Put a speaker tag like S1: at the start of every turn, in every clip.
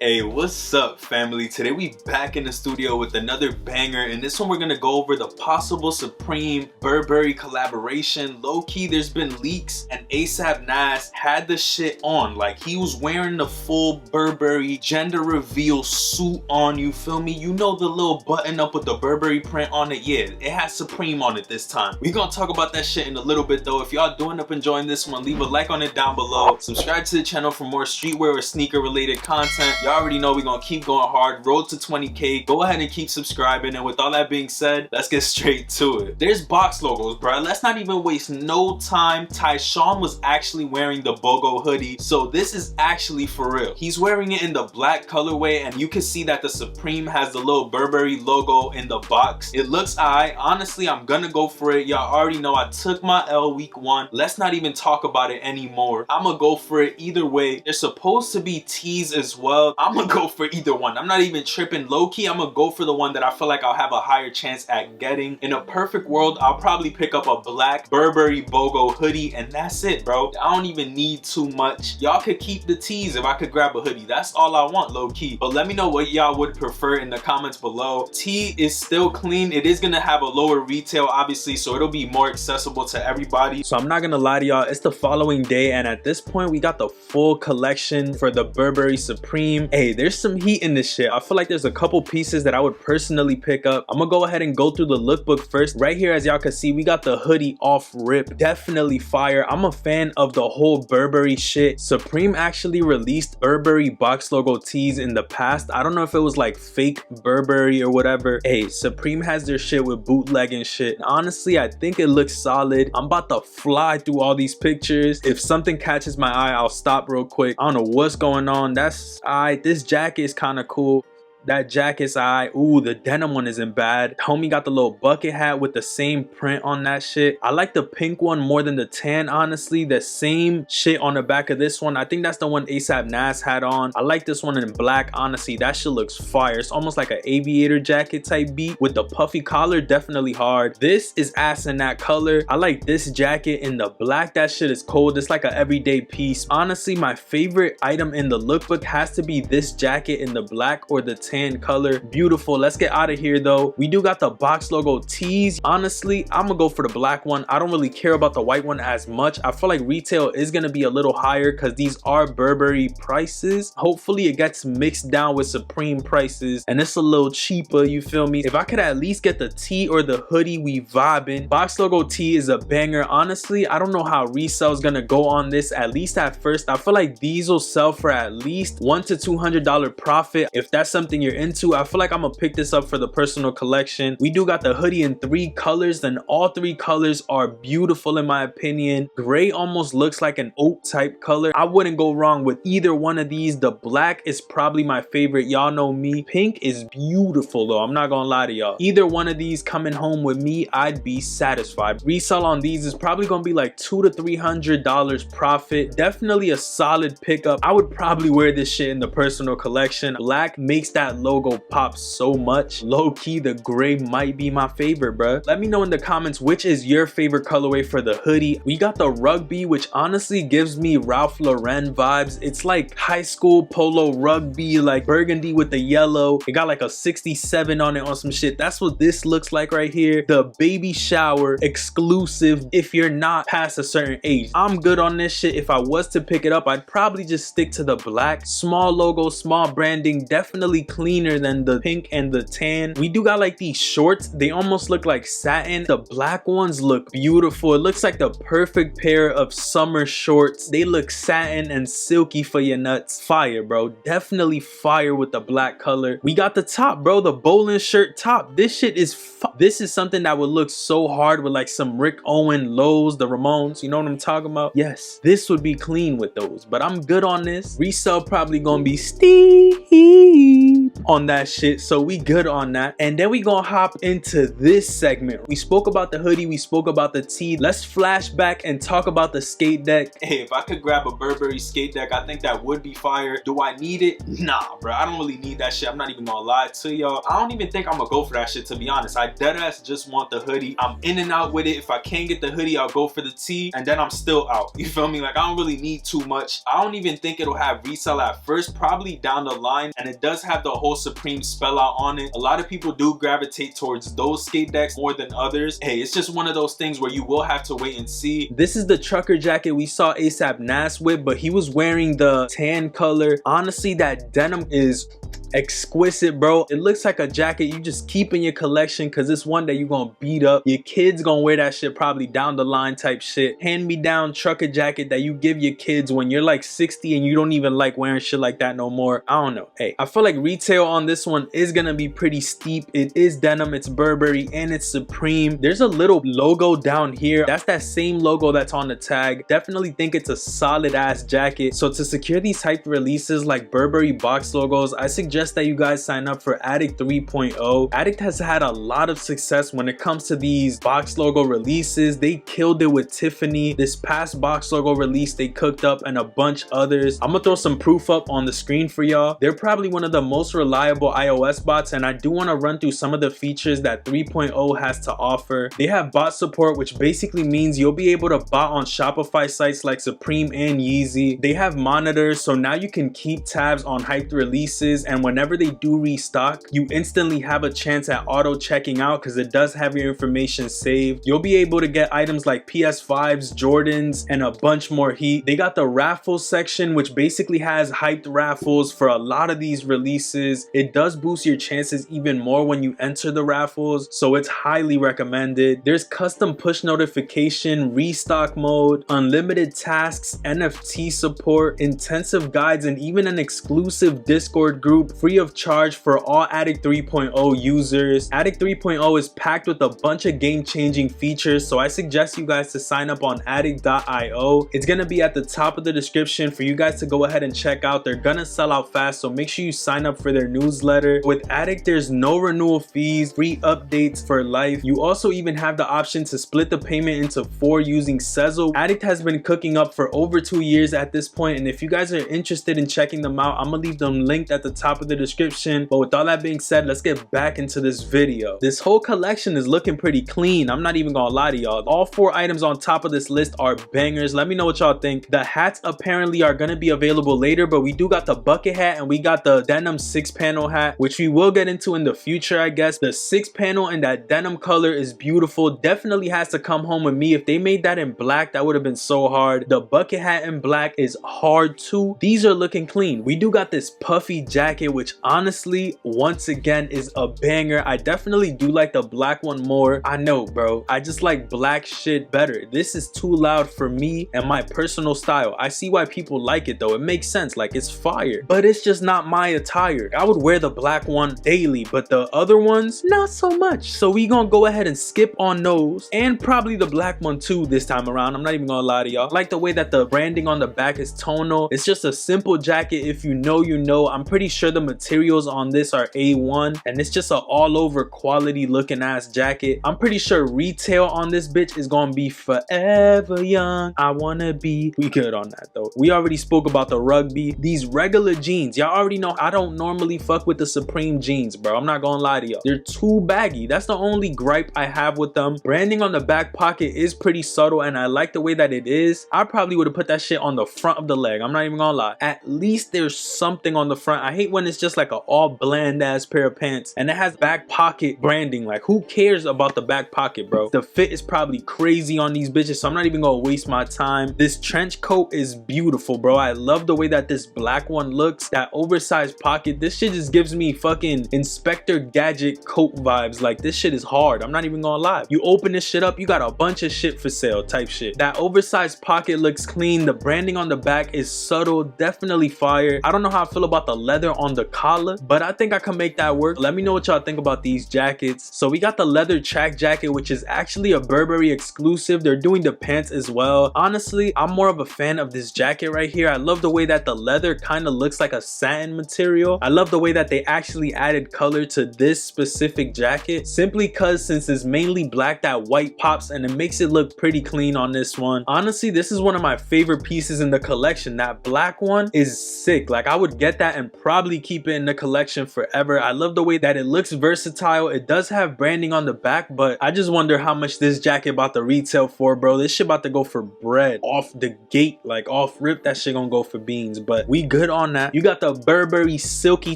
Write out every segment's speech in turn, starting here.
S1: Hey, what's up, family? Today we back in the studio with another banger, and this one we're gonna go over the possible Supreme Burberry collaboration. Low-key, there's been leaks, and ASAP Nas had the shit on. Like, he was wearing the full Burberry gender reveal suit on, you feel me? You know the little button up with the Burberry print on it? Yeah, it has Supreme on it this time. We gonna talk about that shit in a little bit though. If y'all do end up enjoying this one, leave a like on it down below. Subscribe to the channel for more streetwear or sneaker related content. Y'all already know we're gonna keep going hard. Road to 20K. Go ahead and keep subscribing. And with all that being said, let's get straight to it. There's box logos, bro. Let's not even waste no time. Tyshawn was actually wearing the BOGO hoodie, so this is actually for real. He's wearing it in the black colorway, and you can see that the Supreme has the little Burberry logo in the box. It looks alright. Honestly, I'm gonna go for it. Y'all already know I took my L week 1. Let's not even talk about it anymore. I'm gonna go for it either way. There's supposed to be tees as well. I'm gonna go for either one. I'm not even tripping. Low-key, I'm gonna go for the one that I feel like I'll have a higher chance at getting. In a perfect world, I'll probably pick up a black Burberry BOGO hoodie, and that's it, bro. I don't even need too much. Y'all could keep the tees if I could grab a hoodie. That's all I want, low-key. But let me know what y'all would prefer in the comments below. Tee is still clean. It is gonna have a lower retail, obviously, so it'll be more accessible to everybody. So I'm not gonna lie to y'all, it's the following day, and at this point, we got the full collection for the Burberry Supreme. Hey, there's some heat in this shit. I feel like there's a couple pieces that I would personally pick up. I'm gonna go ahead and go through the lookbook first. Right here, as y'all can see, we got the hoodie off rip. Definitely fire. I'm a fan of the whole Burberry shit. Supreme actually released Burberry box logo tees in the past. I don't know if it was like fake Burberry or whatever. Hey, Supreme has their shit with bootleg and shit. Honestly, I think it looks solid. I'm about to fly through all these pictures. If something catches my eye, I'll stop real quick. I don't know what's going on. That's alright. This jacket is kind of cool. That jacket's alright. Ooh, the denim one isn't bad. Homie got the little bucket hat with the same print on that shit. I like the pink one more than the tan, honestly. The same shit on the back of this one. I think that's the one ASAP Nas had on. I like this one in black. Honestly, that shit looks fire. It's almost like an aviator jacket type beat with the puffy collar. Definitely hard. This is ass in that color. I like this jacket in the black. That shit is cold. It's like an everyday piece. Honestly, my favorite item in the lookbook has to be this jacket in the black or the tan color. Beautiful. Let's get out of here though. We do got the box logo tees. Honestly, I'm gonna go for the black one. I don't really care about the white one as much. I feel like retail is gonna be a little higher because these are Burberry prices. Hopefully it gets mixed down with Supreme prices and it's a little cheaper, you feel me? If I could at least get the tee or the hoodie, we vibing. Box logo tee is a banger. Honestly, I don't know how resale is gonna go on this, at least at first. I feel like these will sell for at least $100 to $200 profit. If that's something you're into, I feel like I'm gonna pick this up for the personal collection. We do got the hoodie in 3 colors, and all 3 colors are beautiful in my opinion. Gray almost looks like an oak type color. I wouldn't go wrong with either one of these. The black is probably my favorite. Y'all know me. Pink is beautiful though. I'm not gonna lie to y'all. Either one of these coming home with me, I'd be satisfied. Resell on these is probably gonna be like $200 to $300 profit. Definitely a solid pickup. I would probably wear this shit in the personal collection. Black makes that logo pop so much. Low-key, the gray might be my favorite, bruh. Let me know in the comments which is your favorite colorway for the hoodie. We got the rugby, which honestly gives me Ralph Lauren vibes. It's like high school polo rugby, like burgundy with the yellow. It got like a 67 on it on some shit. That's what this looks like right here. The baby shower exclusive if you're not past a certain age. I'm good on this shit. If I was to pick it up, I'd probably just stick to the black. Small logo, small branding, definitely cleaner than the pink and the tan. We do got like these shorts. They almost look like satin. The black ones look beautiful. It looks like the perfect pair of summer shorts. They look satin and silky for your nuts. Fire, bro. Definitely fire with the black color. We got the top, bro. The bowling shirt top. This shit is this is something that would look so hard with like some Rick Owen lows, the Ramones. You know what I'm talking about? Yes, this would be clean with those, but I'm good on this. Resell probably gonna be steep. on that shit, so we good on that. And then we gonna hop into this segment. We spoke about the hoodie, we spoke about the tee. Let's flash back and talk about the skate deck. Hey, if I could grab a Burberry skate deck, I think that would be fire. Do I need it? Nah, bro, I don't really need that shit. I'm not even gonna lie to y'all. I don't even think I'm gonna go for that shit, to be honest. I deadass just want the hoodie. I'm in and out with it. If I can't get the hoodie, I'll go for the tee, and then I'm still out. You feel me? Like, I don't really need too much. I don't even think it'll have resell at first, probably down the line, and it does have the whole Supreme spell out on it. A lot of people do gravitate towards those skate decks more than others. Hey, it's just one of those things where you will have to wait and see. This is the trucker jacket we saw ASAP Nas with, but he was wearing the tan color. Honestly, that denim is exquisite, bro. It looks like a jacket you just keep in your collection because it's one that you're gonna beat up. Your kids gonna wear that shit probably down the line type shit. Hand me down trucker jacket that you give your kids when you're like 60 and you don't even like wearing shit like that no more. I don't know. Hey, I feel like retail on this one is gonna be pretty steep. It is denim, it's Burberry, and it's Supreme. There's a little logo down here. That's that same logo that's on the tag. Definitely think it's a solid ass jacket. So to secure these hype releases like Burberry box logos, I suggest that you guys sign up for Addict 3.0. Addict has had a lot of success when it comes to these box logo releases. They killed it with Tiffany. This past box logo release they cooked up, and a bunch others. I'm gonna throw some proof up on the screen for y'all. They're probably one of the most reliable iOS bots, and I do want to run through some of the features that 3.0 has to offer. They have bot support, which basically means you'll be able to bot on Shopify sites like Supreme and Yeezy. They have monitors, so now you can keep tabs on hyped releases, and whenever they do restock, you instantly have a chance at auto checking out because it does have your information saved. You'll be able to get items like PS5s, Jordans, and a bunch more heat. They got the raffles section, which basically has hyped raffles for a lot of these releases. It does boost your chances even more when you enter the raffles, so it's highly recommended. There's custom push notification, restock mode, unlimited tasks, NFT support, intensive guides, and even an exclusive Discord group free of charge for all Addict 3.0 users. Addict 3.0 is packed with a bunch of game-changing features, so I suggest you guys to sign up on addict.io. It's gonna be at the top of the description for you guys to go ahead and check out. They're gonna sell out fast, so make sure you sign up for their newsletter. With Addict, there's no renewal fees, free updates for life. You also even have the option to split the payment into 4 using Sezzle. Addict has been cooking up for over 2 years at this point, and if you guys are interested in checking them out, I'm gonna leave them linked at the top of the description. But with all that being said, let's get back into this video. This whole collection is looking pretty clean. I'm not even gonna lie to y'all. All 4 items on top of this list are bangers. Let me know what y'all think. The hats apparently are gonna be available later, but we do got the bucket hat and we got the denim 6-panel hat, which we will get into in the future, I guess. The 6-panel and that denim color is beautiful. Definitely has to come home with me. If they made that in black, that would have been so hard. The bucket hat in black is hard too. These are looking clean. We do got this puffy jacket, which honestly, once again, is a banger. I definitely do like the black one more. I know, bro. I just like black shit better. This is too loud for me and my personal style. I see why people like it though. It makes sense. Like, it's fire. But it's just not my attire. I would wear the black one daily, but the other ones, not so much. So we gonna go ahead and skip on those. And probably the black one too this time around. I'm not even gonna lie to y'all. I like the way that the branding on the back is tonal. It's just a simple jacket. If you know, you know. I'm pretty sure the materials on this are A1, and it's just an all over quality looking ass jacket. I'm pretty sure retail on this bitch is gonna be forever young. I wanna be. We good on that though. We already spoke about the rugby. These regular jeans, y'all already know I don't normally fuck with the Supreme jeans, bro. I'm not gonna lie to y'all. They're too baggy. That's the only gripe I have with them. Branding on the back pocket is pretty subtle, and I like the way that it is. I probably would have put that shit on the front of the leg. I'm not even gonna lie. At least there's something on the front. I hate when it's just like an all bland ass pair of pants and it has back pocket branding. Like, who cares about the back pocket, bro? The fit is probably crazy on these bitches, so I'm not even gonna waste my time. This trench coat is beautiful, bro. I love the way that this black one looks. That oversized pocket, this shit just gives me fucking Inspector Gadget coat vibes. Like, this shit is hard. I'm not even gonna lie. You open this shit up, you got a bunch of shit for sale type shit. That oversized pocket looks clean. The branding on the back is subtle, definitely fire. I don't know how I feel about the leather on the the collar, but I think I can make that work. Let me know what y'all think about these jackets. So we got the leather track jacket, which is actually a Burberry exclusive. They're doing the pants as well. Honestly, I'm more of a fan of this jacket right here. I love the way that the leather kind of looks like a satin material. I love the way that they actually added color to this specific jacket, simply because since it's mainly black, that white pops and it makes it look pretty clean on this one. Honestly, this is one of my favorite pieces in the collection. That black one is sick. Like, I would get that and probably keep it in the collection forever. I love the way that it looks versatile. It does have branding on the back, but I just wonder how much this jacket about to retail for, bro. This shit about to go for bread off the gate, like off rip. That shit gonna go for beans, but we good on that. You got the Burberry silky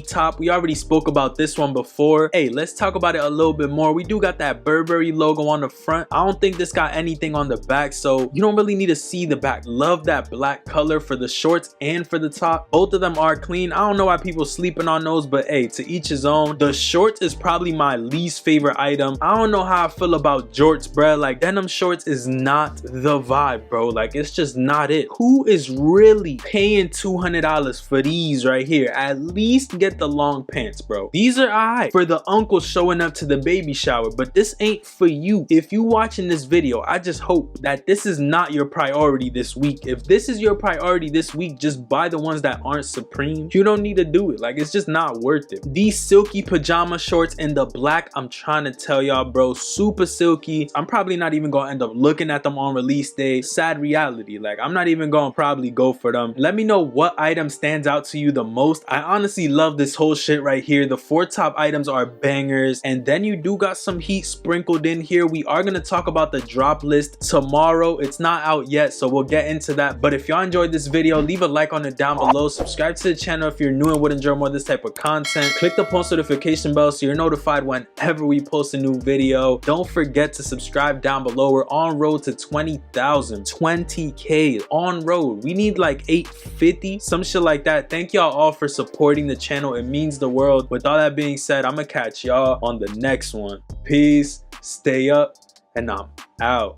S1: top. We already spoke about this one before. Hey, let's talk about it a little bit more. We do got that Burberry logo on the front. I don't think this got anything on the back, so you don't really need to see the back. Love that black color for the shorts and for the top. Both of them are clean. I don't know why people sleeping on those, but hey, to each his own. The shorts is probably my least favorite item. I don't know how I feel about jorts, bruh. Like, denim shorts is not the vibe, bro. Like, it's just not it. Who is really paying $200 for these right here? At least get the long pants, bro. These are alright for the uncle showing up to the baby shower, but this ain't for you. If you watching this video, I just hope that this is not your priority this week. If this is your priority this week, just buy the ones that aren't Supreme. You don't need to do it. Like, it's just not worth it. These silky pajama shorts in the black, I'm trying to tell y'all, bro, super silky. I'm probably not even gonna end up looking at them on release day. Sad reality. Like, I'm not even gonna probably go for them. Let me know what item stands out to you the most. I honestly love this whole shit right here. The 4 top items are bangers, and then you do got some heat sprinkled in here. We are gonna talk about the drop list tomorrow. It's not out yet, so we'll get into that. But if y'all enjoyed this video, leave a like on it down below. Subscribe to the channel if you're new and would enjoy more of this type of content. Click the post notification bell so you're notified whenever we post a new video. Don't forget to subscribe down below. We're on road to 20,000, 20K on road. We need like 850, some shit like that. Thank y'all all for supporting the channel. It means the world. With all that being said, I'm gonna catch y'all on the next one. Peace, stay up, and I'm out.